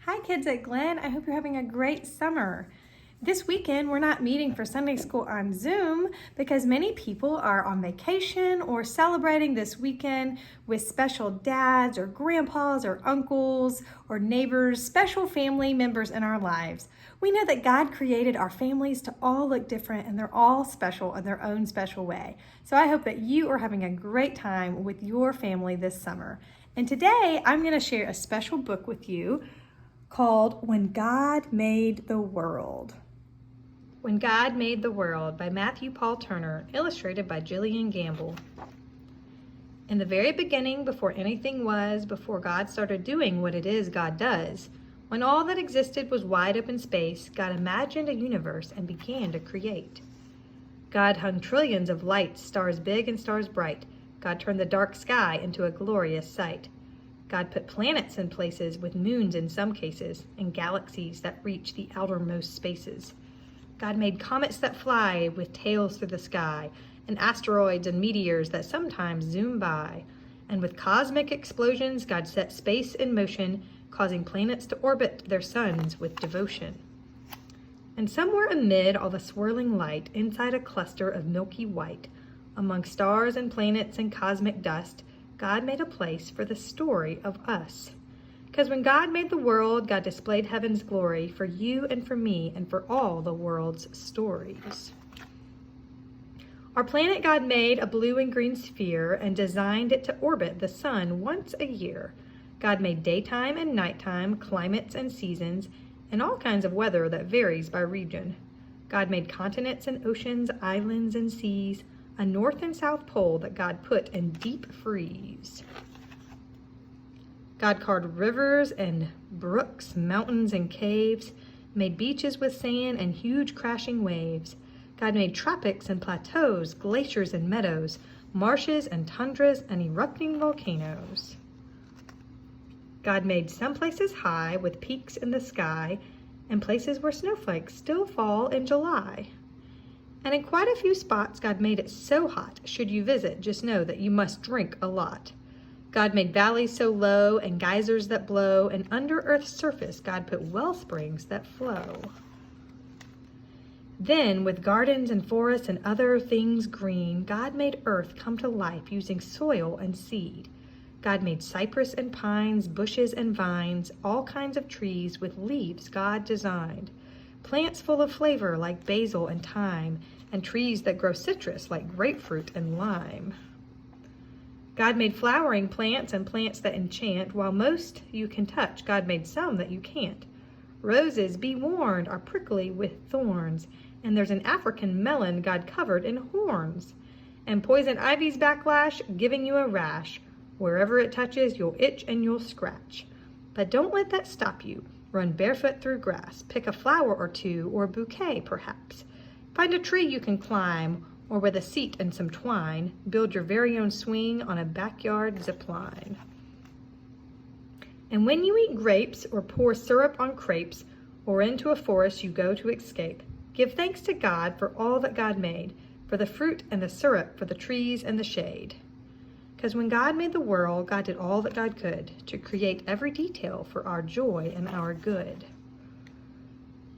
Hi kids at Glen, I hope you're having a great summer. This weekend we're not meeting for Sunday school on Zoom because many people are on vacation or celebrating this weekend with special dads or grandpas or uncles or neighbors, special family members in our lives. We know that God created our families to all look different and they're all special in their own special way. So I hope that you are having a great time with your family this summer. And today I'm going to share a special book with you called When God Made the World. When God Made the World by Matthew Paul Turner, illustrated by Jillian Gamble. In the very beginning, before anything was, before God started doing what it is God does, when all that existed was wide open space, God imagined a universe and began to create. God hung trillions of lights, stars big and stars bright. God turned the dark sky into a glorious sight. God put planets in places with moons in some cases, and galaxies that reach the outermost spaces. God made comets that fly with tails through the sky, and asteroids and meteors that sometimes zoom by. And with cosmic explosions, God set space in motion, causing planets to orbit their suns with devotion. And somewhere amid all the swirling light, inside a cluster of milky white, among stars and planets and cosmic dust, God made a place for the story of us. Because when God made the world, God displayed heaven's glory for you and for me and for all the world's stories. Our planet God made a blue and green sphere and designed it to orbit the sun once a year. God made daytime and nighttime, climates and seasons, and all kinds of weather that varies by region. God made continents and oceans, islands and seas, a north and south pole that God put in deep freeze. God carved rivers and brooks, mountains and caves, made beaches with sand and huge crashing waves. God made tropics and plateaus, glaciers and meadows, marshes and tundras and erupting volcanoes. God made some places high with peaks in the sky and places where snowflakes still fall in July. And in quite a few spots, God made it so hot, should you visit, just know that you must drink a lot. God made valleys so low and geysers that blow, and under Earth's surface, God put well springs that flow. Then, with gardens and forests and other things green, God made Earth come to life using soil and seed. God made cypress and pines, bushes and vines, all kinds of trees with leaves God designed. Plants full of flavor like basil and thyme, and trees that grow citrus like grapefruit and lime. God made flowering plants and plants that enchant, while most you can touch, God made some that you can't. Roses, be warned, are prickly with thorns, and there's an African melon God covered in horns. And poison ivy's backlash, giving you a rash. Wherever it touches, you'll itch and you'll scratch. But don't let that stop you. Run barefoot through grass, pick a flower or two, or a bouquet perhaps. Find a tree you can climb, or with a seat and some twine, build your very own swing on a backyard zip line. And when you eat grapes, or pour syrup on crepes, or into a forest you go to escape, give thanks to God for all that God made, for the fruit and the syrup, for the trees and the shade. Because when God made the world, God did all that God could to create every detail for our joy and our good.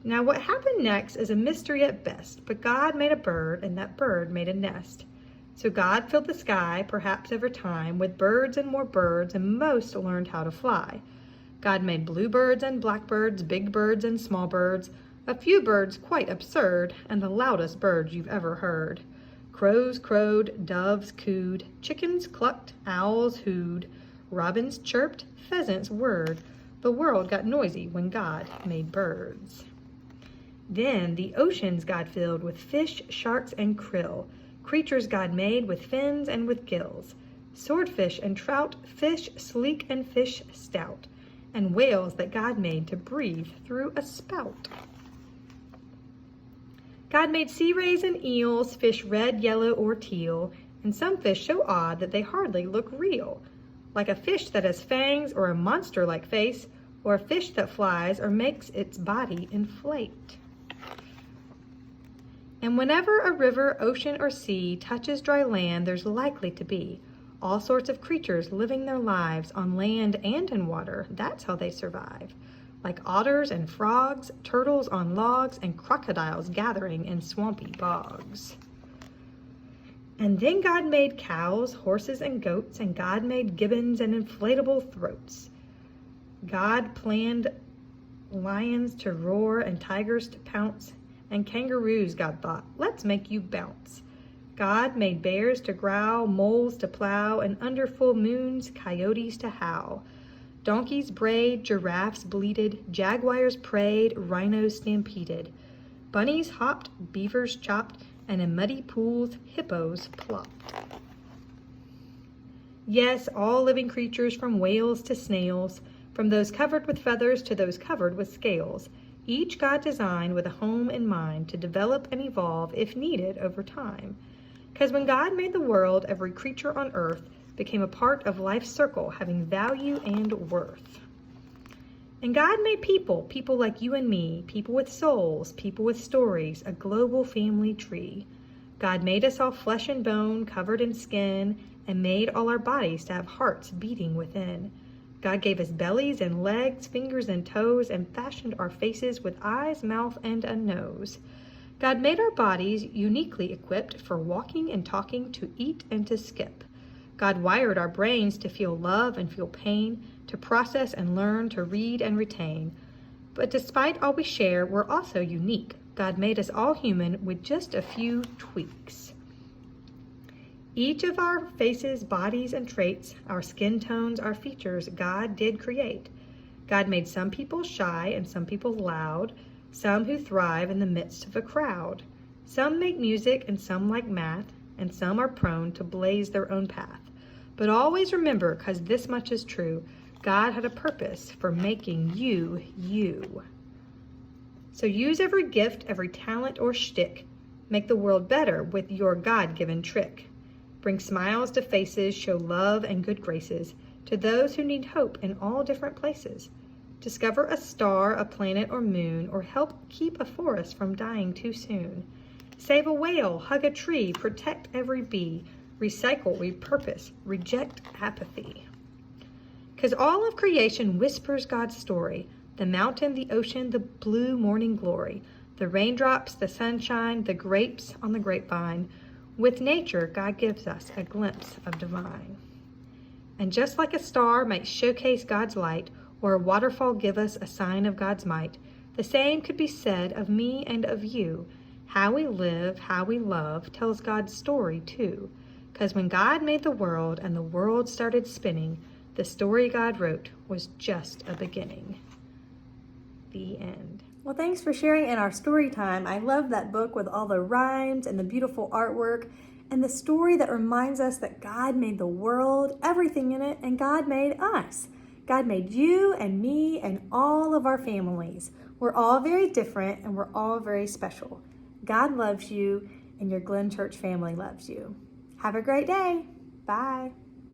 Now what happened next is a mystery at best, but God made a bird and that bird made a nest. So God filled the sky, perhaps over time, with birds and more birds, and most learned how to fly. God made bluebirds and blackbirds, big birds and small birds, a few birds quite absurd, and the loudest birds you've ever heard. Crows crowed, doves cooed, chickens clucked, owls hooed, robins chirped, pheasants whirred. The world got noisy when God made birds. Then the oceans God filled with fish, sharks, and krill, creatures God made with fins and with gills, swordfish and trout, fish sleek and fish stout, and whales that God made to breathe through a spout. God made sea rays and eels, fish red, yellow, or teal, and some fish so odd that they hardly look real, like a fish that has fangs or a monster-like face, or a fish that flies or makes its body inflate. And whenever a river, ocean, or sea touches dry land, there's likely to be all sorts of creatures living their lives on land and in water. That's how they survive. like otters and frogs, turtles on logs, and crocodiles gathering in swampy bogs. And then God made cows, horses, and goats, and God made gibbons and inflatable throats. God planned lions to roar and tigers to pounce, and kangaroos, God thought, let's make you bounce. God made bears to growl, moles to plow, and under full moons, coyotes to howl. Donkeys brayed, giraffes bleated, jaguars prayed, rhinos stampeded. Bunnies hopped, beavers chopped, and in muddy pools, hippos plopped. Yes, all living creatures from whales to snails, from those covered with feathers to those covered with scales. Each God designed with a home in mind to develop and evolve if needed over time. 'Cause when God made the world, every creature on earth became a part of life's circle, having value and worth. And God made people like you and me, people with souls, people with stories, a global family tree. God made us all flesh and bone, covered in skin, and made all our bodies to have hearts beating within. God gave us bellies and legs, fingers and toes, and fashioned our faces with eyes, mouth, and a nose. God made our bodies uniquely equipped for walking and talking, to eat and to skip. God wired our brains to feel love and feel pain, to process and learn, to read and retain. But despite all we share, we're also unique. God made us all human with just a few tweaks. Each of our faces, bodies, and traits, our skin tones, our features, God did create. God made some people shy and some people loud, some who thrive in the midst of a crowd. Some make music and some like math, and some are prone to blaze their own path. But always remember, 'cause this much is true, God had a purpose for making you, you. So use every gift, every talent or shtick. Make the world better with your God-given trick. Bring smiles to faces, show love and good graces to those who need hope in all different places. Discover a star, a planet or moon, or help keep a forest from dying too soon. Save a whale, hug a tree, protect every bee, recycle, repurpose, reject apathy. 'Cause all of creation whispers God's story, the mountain, the ocean, the blue morning glory, the raindrops, the sunshine, the grapes on the grapevine. With nature, God gives us a glimpse of divine. And just like a star might showcase God's light, or a waterfall give us a sign of God's might, the same could be said of me and of you. How we live, how we love, tells God's story too. 'Cause when God made the world and the world started spinning, the story God wrote was just a beginning. The end. Well, thanks for sharing in our story time. I love that book with all the rhymes and the beautiful artwork and the story that reminds us that God made the world, everything in it, and God made us. God made you and me and all of our families. We're all very different and we're all very special. God loves you and your Glen Church family loves you. Have a great day. Bye.